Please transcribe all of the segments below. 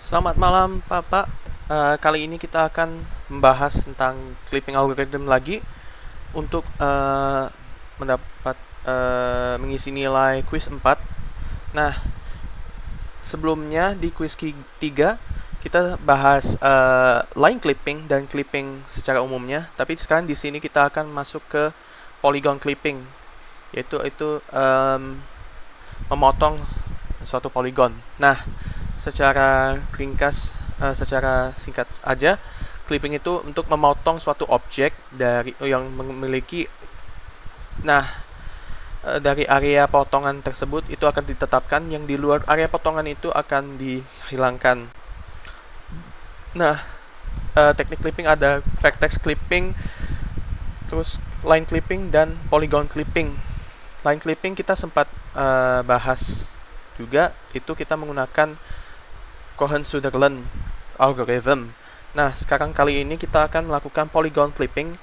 Selamat malam, Bapak. Kali ini kita akan membahas tentang clipping algorithm lagi untuk mendapat mengisi nilai quiz 4. Nah, sebelumnya di quiz 3 kita bahas line clipping dan clipping secara umumnya, tapi sekarang di sini kita akan masuk ke polygon clipping, yaitu memotong suatu polygon. Nah, secara singkat aja, clipping itu untuk memotong suatu objek dari yang memiliki, nah, dari area potongan tersebut itu akan ditetapkan, yang di luar area potongan itu akan dihilangkan. Nah, teknik clipping ada vertex clipping, terus line clipping dan polygon clipping. Line clipping kita sempat bahas juga, itu kita menggunakan Cohen-Sutherland algorithm. Nah, sekarang kali ini kita akan melakukan polygon clipping,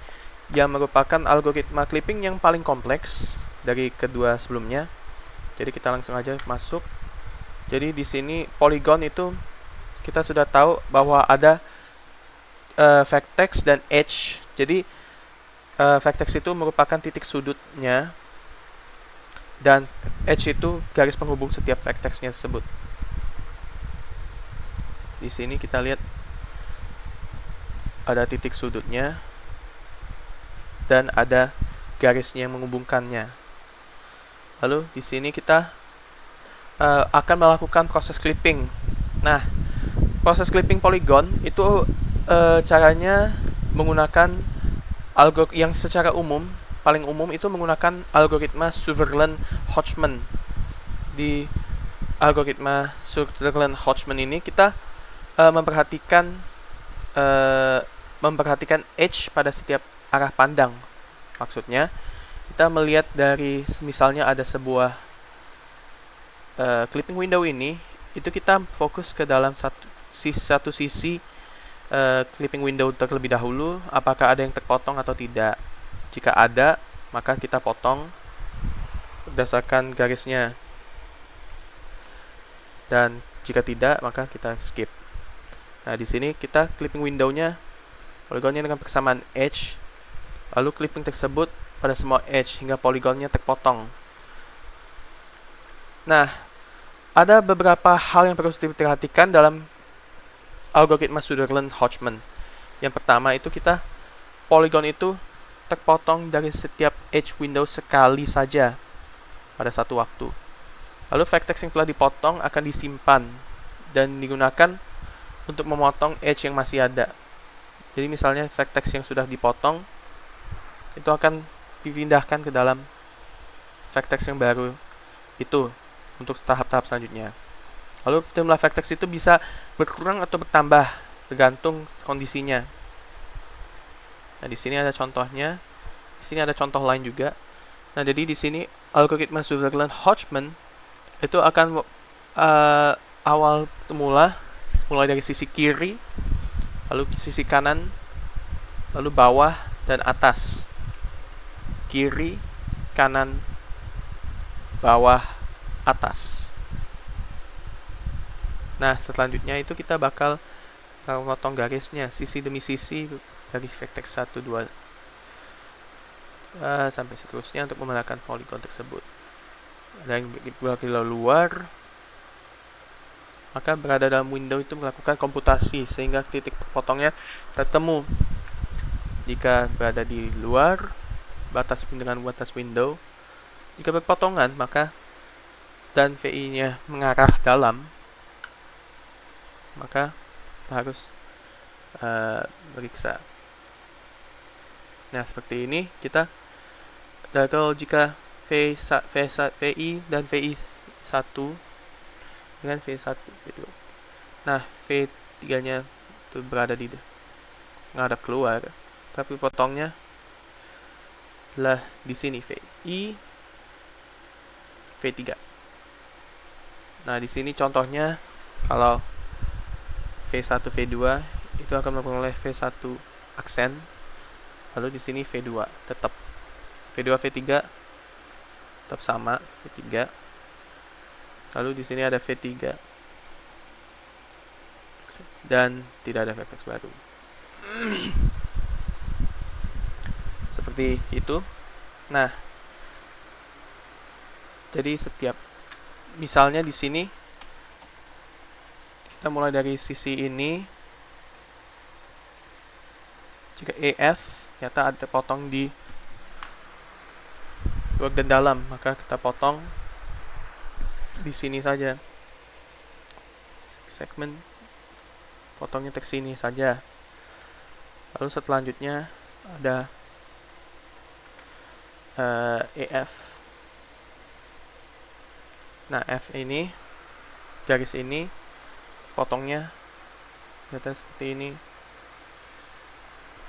yang merupakan algoritma clipping yang paling kompleks dari kedua sebelumnya. Jadi kita langsung aja masuk. Jadi di sini polygon itu kita sudah tahu bahwa ada vertex dan edge. Jadi vertex itu merupakan titik sudutnya, dan edge itu garis penghubung setiap vertexnya tersebut. Di sini kita lihat ada titik sudutnya dan ada garisnya yang menghubungkannya. Lalu di sini kita akan melakukan proses clipping. Nah, proses clipping polygon itu caranya menggunakan yang secara umum, paling umum itu menggunakan algoritma Sutherland-Hodgman. Di algoritma Sutherland-Hodgman ini kita memperhatikan edge pada setiap arah pandang. Maksudnya, kita melihat dari misalnya ada sebuah clipping window ini, itu kita fokus ke dalam satu sisi clipping window terlebih dahulu, apakah ada yang terpotong atau tidak. Jika ada, maka kita potong berdasarkan garisnya, dan jika tidak, maka kita skip. Nah, di sini kita clipping window-nya, polygonnya dengan persamaan edge, lalu clipping tersebut pada semua edge hingga polygonnya terpotong. Nah, ada beberapa hal yang perlu diperhatikan dalam algoritma Sutherland-Hodgman. Yang pertama itu polygon itu terpotong dari setiap edge window sekali saja pada satu waktu. Lalu vertex yang telah dipotong akan disimpan dan digunakan untuk memotong edge yang masih ada. Jadi misalnya vertex yang sudah dipotong itu akan dipindahkan ke dalam vertex yang baru itu untuk tahap-tahap selanjutnya. Lalu jumlah vertex itu bisa berkurang atau bertambah tergantung kondisinya. Nah, di sini ada contohnya. Di sini ada contoh lain juga. Nah, jadi di sini algoritma Sutherland-Hodgman itu akan awal mulai dari sisi kiri, lalu sisi kanan, lalu bawah dan atas. Kiri, kanan, bawah, atas. Nah, selanjutnya itu kita bakal memotong garisnya sisi demi sisi dari vertex 1, 2 sampai seterusnya untuk menggunakan polygon tersebut. Ada yang berada luar, maka berada dalam window itu melakukan komputasi sehingga titik potongnya tertemu. Jika berada di luar dengan batas window, jika berpotongan, maka dan VI-nya mengarah dalam, maka kita harus periksa. Nah, seperti ini kita kalau jika VI dan VI 1 dengan V1, V2. Nah, V3 nya itu berada di menghadap keluar, tapi potongnya adalah di sini VI, V3. Nah, di sini contohnya kalau V1, V2 itu akan memperoleh V1 aksen, lalu di sini V2 tetap V2, V3 tetap sama V3. Lalu di sini ada V3. dan tidak ada vertex baru. Seperti itu. Nah, jadi setiap misalnya di sini kita mulai dari sisi ini, jika EF ternyata ada potong di luar dan dalam, maka kita potong di sini saja. Segmen potongnya ke sini saja. Lalu selanjutnya ada EF. Nah, F ini, garis ini, potongnya ternyata seperti ini.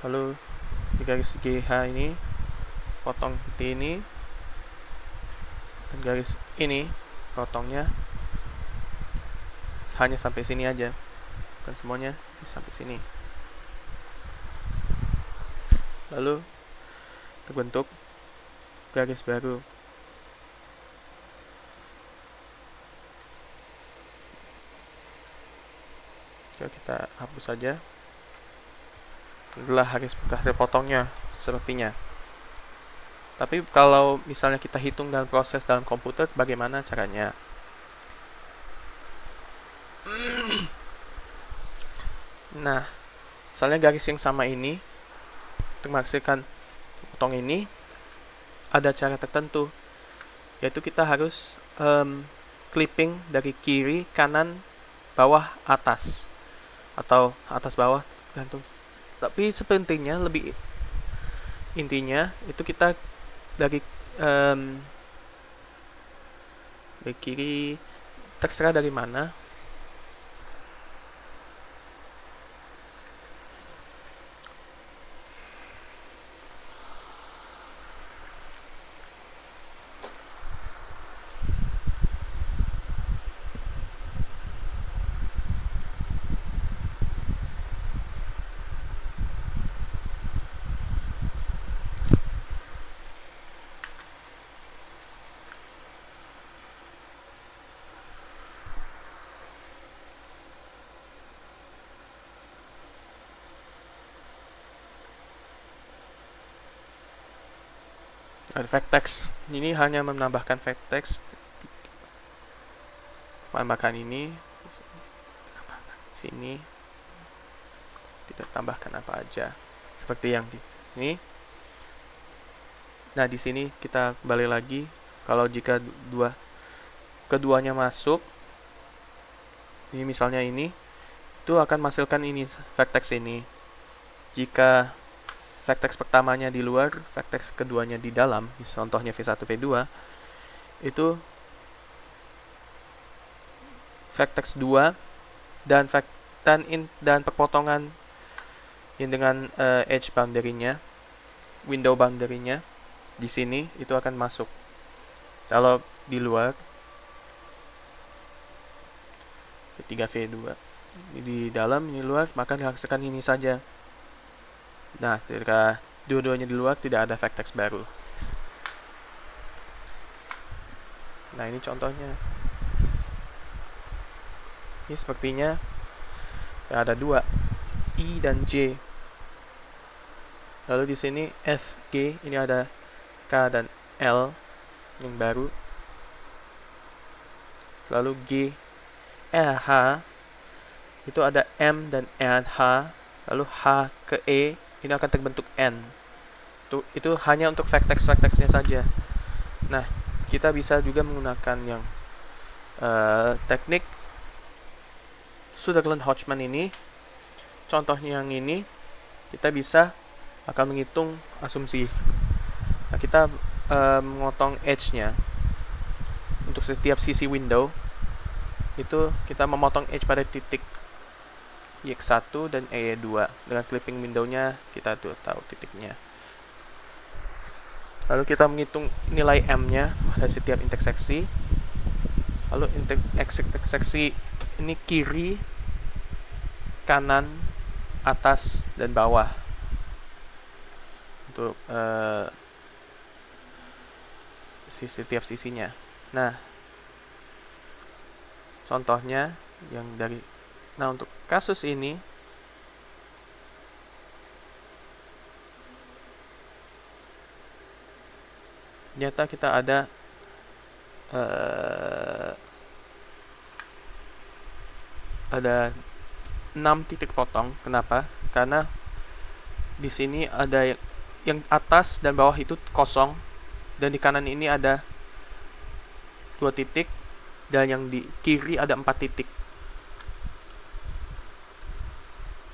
Lalu di garis GH ini, potong seperti ini. Dan garis ini, potongnya hanya sampai sini aja. Bukan semuanya, sampai sini. Lalu terbentuk garis baru. Kita hapus saja. Itulah hasil potongnya sepertinya. Tapi kalau misalnya kita hitung dalam proses dalam komputer, bagaimana caranya? Nah, misalnya garis yang sama ini untuk menghasilkan potong ini ada cara tertentu, yaitu kita harus clipping dari kiri, kanan, bawah, atas, atau atas bawah, gantung. Tapi sepentingnya lebih intinya itu kita dari kiri, terserah dari mana. Ada vertex. Ini hanya menambahkan vertex. Menambahkan ini. Sini. Tidak tambahkan apa aja. Seperti yang di sini. Nah, di sini kita kembali lagi. Kalau jika keduanya masuk. Ini misalnya ini. Itu akan menghasilkan ini, vertex ini. Jika vertex pertamanya di luar, vertex keduanya di dalam, contohnya V1, V2, itu vertex 2 dan perpotongan yang dengan edge boundary-nya, window boundary-nya di sini itu akan masuk. Kalau di luar V3, V2, di dalam, ini luar, maka dihasilkan ini saja. Nah, ketika dua-duanya di luar, tidak ada vertex baru. Nah, ini contohnya. Ini sepertinya ya, ada dua, I dan J. Lalu di sini F, G, ini ada K dan L yang baru. Lalu G, E, H, itu ada M dan E, H. Lalu H ke E, ini akan terbentuk N. Itu hanya untuk vertex-vertexnya saja. Nah, kita bisa juga menggunakan yang teknik Sutherland-Hodgman ini. Contohnya yang ini, kita bisa akan menghitung asumsi. Nah, kita memotong edge-nya untuk setiap sisi window. Itu kita memotong edge pada titik X1 dan E2. Dengan clipping window-nya kita tahu titiknya. Lalu kita menghitung nilai M-nya pada setiap interseksi. Lalu interseksi ini kiri, kanan, atas, dan bawah. Untuk setiap sisinya. Nah, contohnya yang dari Nah, untuk kasus ini ternyata kita ada 6 titik potong. Kenapa? Karena di sini ada yang atas dan bawah itu kosong, dan di kanan ini ada 2 titik, dan yang di kiri ada 4 titik.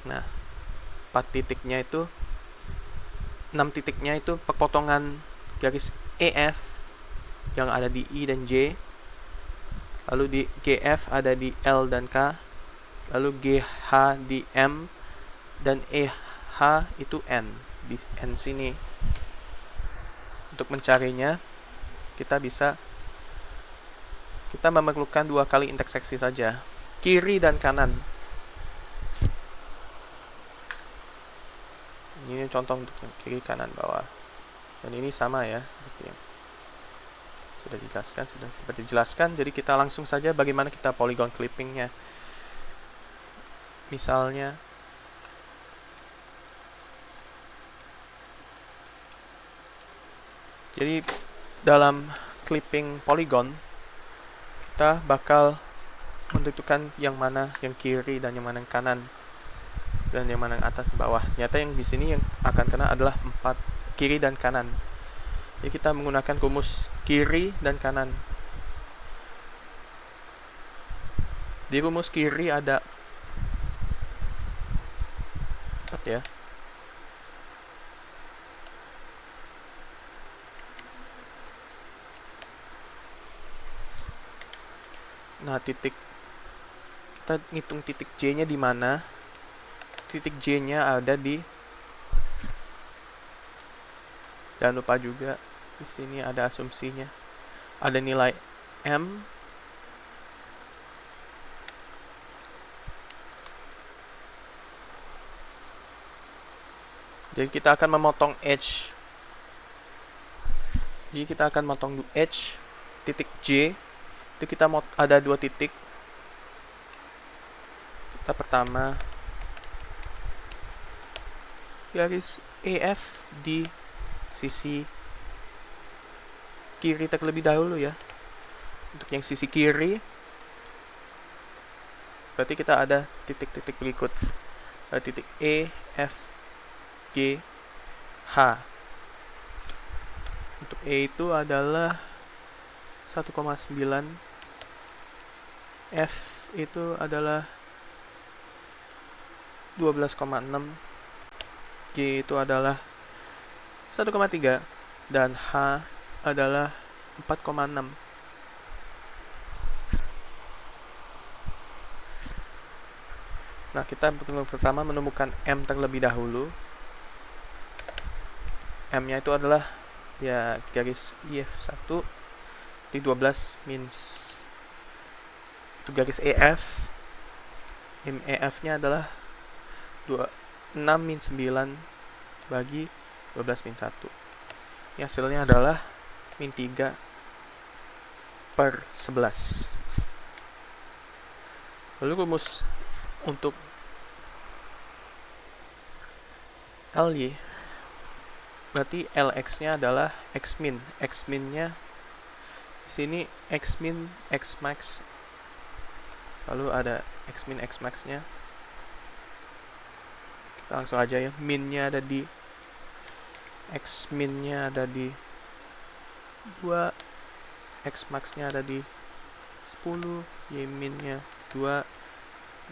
Nah, 4 titiknya itu 6 titiknya itu pepotongan garis EF yang ada di I dan J, lalu di GF ada di L dan K, lalu GH di M, dan EH itu N di N sini. Untuk mencarinya kita memerlukan 2 kali interseksi saja, kiri dan kanan. Ini contoh untuk yang kiri, kanan, bawah, dan ini sama ya seperti yang sudah dijelaskan. Jadi kita langsung saja bagaimana kita polygon clippingnya. Misalnya jadi dalam clipping polygon kita bakal menentukan yang mana yang kiri dan yang mana yang kanan, dan yang mana yang atas dan bawah. Nyata yang di sini yang akan kena adalah 4 kiri dan kanan. Jadi kita menggunakan rumus kiri dan kanan. Di rumus kiri ada ya. Nah, kita ngitung titik J-nya di mana. Titik J-nya ada di, jangan lupa juga di sini ada asumsinya. Ada nilai M, jadi kita akan memotong edge. Jadi kita akan motong edge titik J. Itu kita ada 2 titik. Kita pertama garis EF di sisi kiri terlebih dahulu ya. Untuk yang sisi kiri berarti kita ada titik-titik berikut. Ada titik E, F, G, H. Untuk E itu adalah 1,9, F itu adalah 12,6, G itu adalah 1,3, dan H adalah 4,6. Nah, kita pertama menemukan M terlebih dahulu. M-nya itu adalah ya garis IF1 di 12 means itu garis EF. EF-nya adalah 6 min 9 bagi 12 min 1. Yang hasilnya adalah min 3 per 11. Lalu rumus untuk LY berarti LX-nya adalah X min. X min-nya sini X min, X max. Lalu ada X min, X max-nya. Kita langsung aja ya. Min-nya ada di X min-nya ada di 2, X max-nya ada di 10, Y min-nya 2,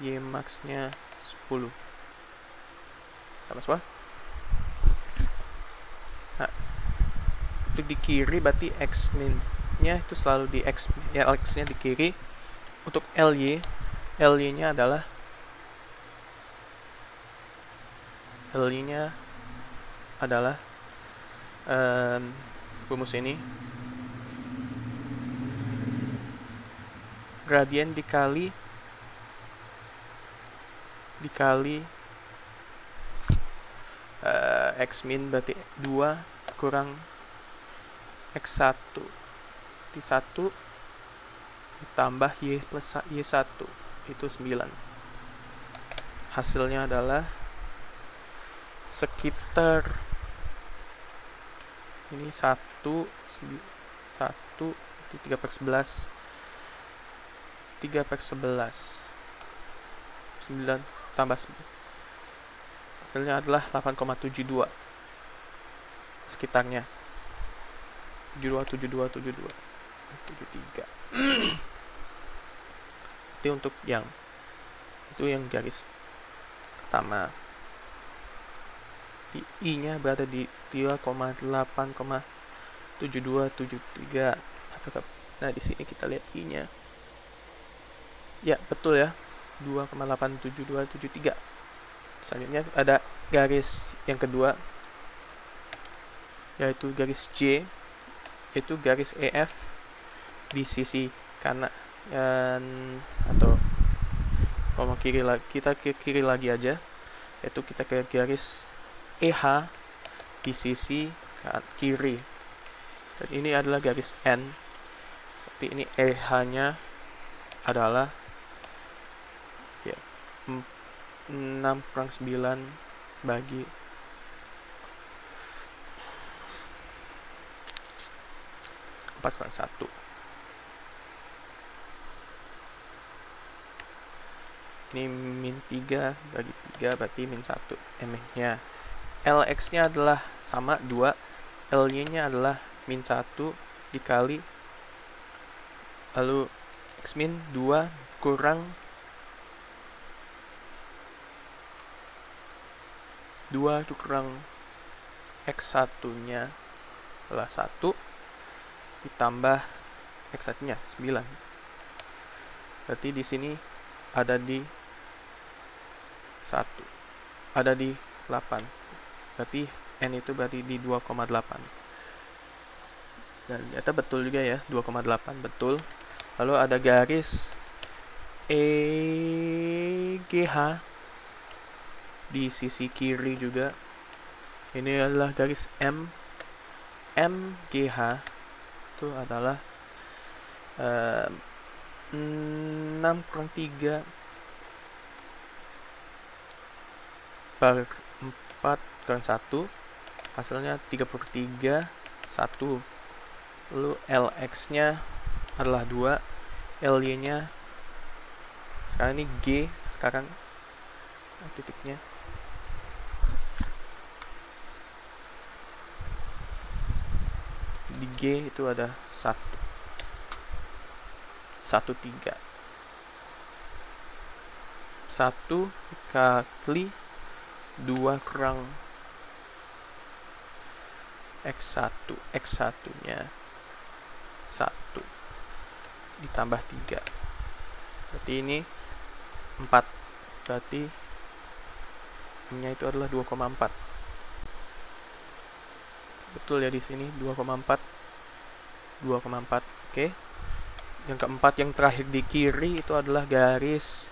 Y max-nya 10. Sama semua. Nah, untuk di kiri berarti X min-nya itu selalu di X, ya X-nya di kiri. Untuk LY-nya adalah rumus ini, gradien dikali X min berarti 2 kurang X1 di 1 ditambah Y plus Y1 itu 9. hasilnya adalah sekitar ini 1 3/11 9 tambah 9, hasilnya adalah 8,72 sekitarnya 73. Itu untuk yang garis pertama. I nya berada di 3,8,7273. Nah, di sini kita lihat I nya. Ya, betul ya. 2,87273. Selanjutnya ada garis yang kedua, yaitu garis J, yaitu garis EF di sisi kanan, atau kalau kiri lagi, kita ke kiri lagi aja, yaitu kita ke garis EH di sisi kiri. Dan ini adalah garis N, tapi ini EH nya adalah ya 6/9 bagi 4/1. Ini -3 bagi 3 berarti -1 mm nya. Lx nya adalah sama 2, Ly nya adalah -1 dikali, lalu x min 2 kurang 2 kurang x1 nya adalah 1 ditambah x1 nya 9. Berarti di sini ada di 1, ada di 8. Berarti N itu berarti di 2,8. Dan ternyata betul juga ya, 2,8 betul. Lalu ada garis EGH di sisi kiri juga. Ini adalah garis MGH, itu adalah 6/3 per 4/1, hasilnya 33/1. Lalu Lx nya adalah 2, Ly nya sekarang ini G, sekarang titiknya di G itu ada 1,3. 1 kali 2 kurang x1 nya 1 ditambah 3, berarti ini 4, berarti nya itu adalah 2,4. Betul ya di sini 2,4. Oke. Yang keempat, yang terakhir di kiri itu adalah garis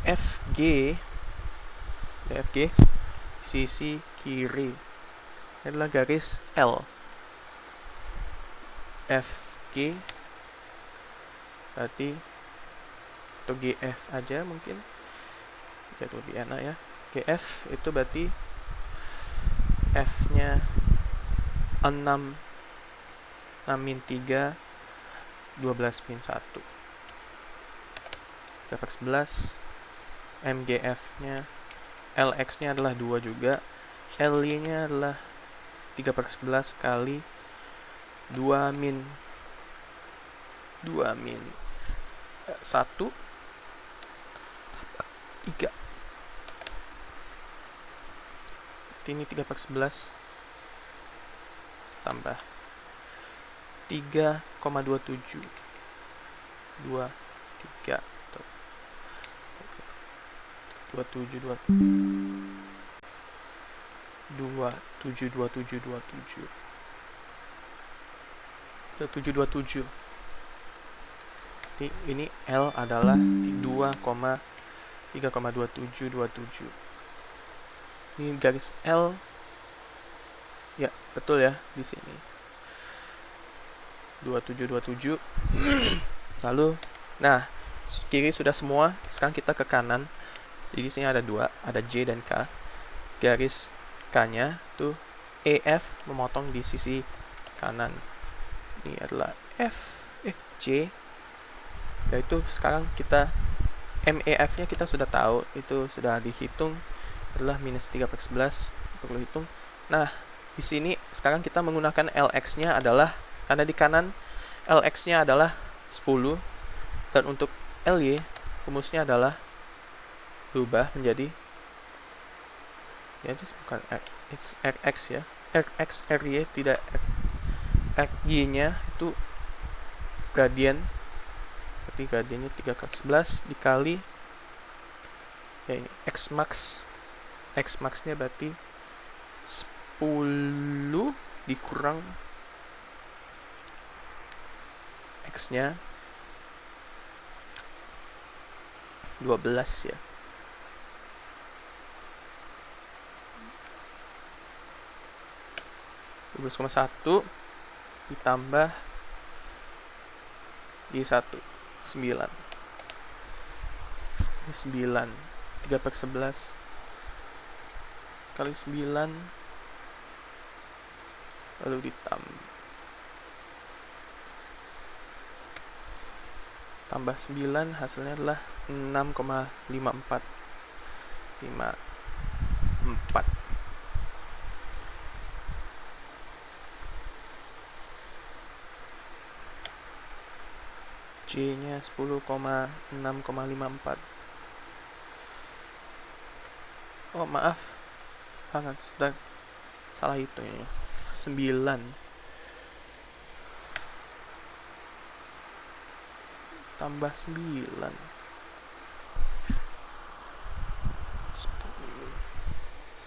FG. Sisi kiri. Ini adalah garis L. FG berarti, atau GF aja mungkin, biar lebih enak ya. GF itu berarti F nya 6 -3 12/1 3/11. MGF nya, LX nya adalah 2 juga, Ly nya adalah 3/11 kali 2 min 1 3. Ini 3/11 tambah 3,27 2 3 27 27. Ini L adalah 3,2727. Ini garis L. Ya, betul ya di sini. 2727. Lalu, nah, kiri sudah semua. Sekarang kita ke kanan. Jadi di sini ada dua, ada J dan K. Garis K-nya tuh EF memotong di sisi kanan. Ini adalah J. Yaitu sekarang kita MEF-nya kita sudah tahu, itu sudah dihitung adalah minus 3/11, perlu hitung. Nah, di sini sekarang kita menggunakan LX-nya adalah, karena di kanan LX-nya adalah 10, dan untuk LY rumusnya adalah berubah menjadi, ya itu bukan it's RX ya, RX RY, tidak RY nya itu gradien, berarti gradiennya 3/11 dikali ya ini X max nya berarti 10 dikurang X nya 12 ya. satu ditambah di 1 9 ini 9 3/11 kali 9 lalu tambah 9 hasilnya adalah 6,54. J nya 10,6,54. Oh maaf, sudah salah hitung ya. 9 tambah 9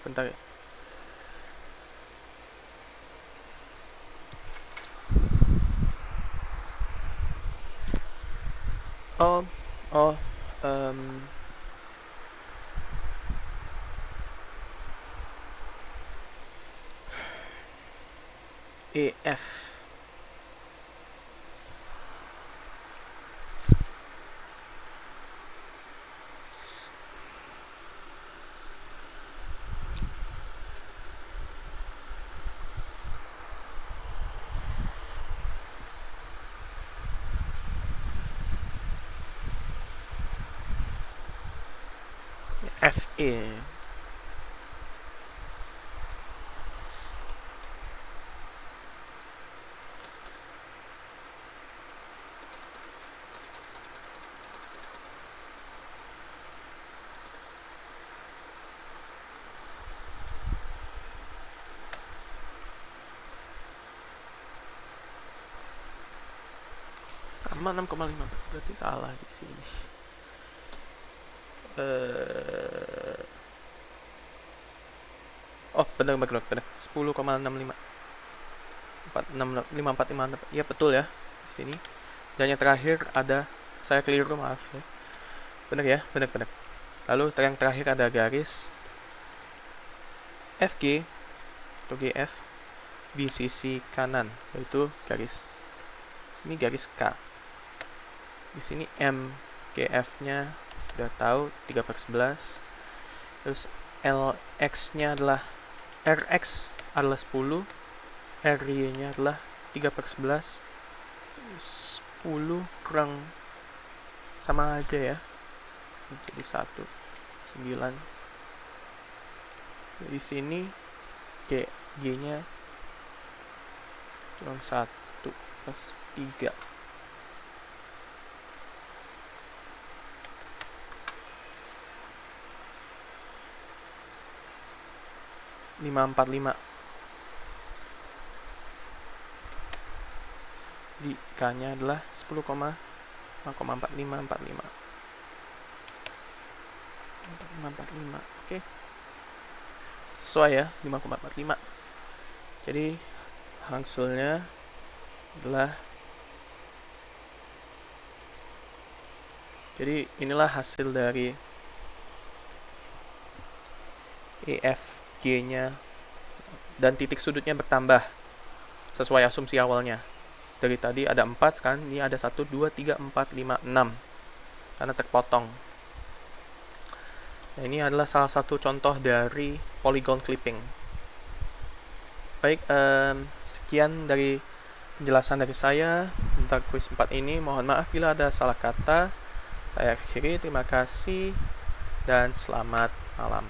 sebentar ya. EF FE sama 6,5, berarti salah di sini. Oh benar 10,65 465 ya betul ya di sini. Dan yang terakhir ada, saya keliru maaf ya, benar ya, benar. Lalu yang terakhir ada garis FG atau GF di sisi kanan, yaitu garis sini garis K. Di sini MGF nya sudah tahu 3/11. Terus LX-nya adalah RX adalah 10, RY-nya adalah 3/11. 10 kurang sama aja ya, jadi 1 9. Di sini G-nya kurang 1 plus 3. 545. Di K-nya adalah 10,4545. Oke. Sesuai ya, 5,45. Jadi hasilnya adalah, jadi inilah hasil dari EFG-nya, dan titik sudutnya bertambah sesuai asumsi awalnya. Dari tadi ada 4, sekarang ini ada 1, 2, 3, 4, 5, 6 karena terpotong. Nah, ini adalah salah satu contoh dari polygon clipping. Baik, sekian dari penjelasan dari saya tentang kuis 4 ini. Mohon maaf bila ada salah kata. Saya akhiri, terima kasih dan selamat malam.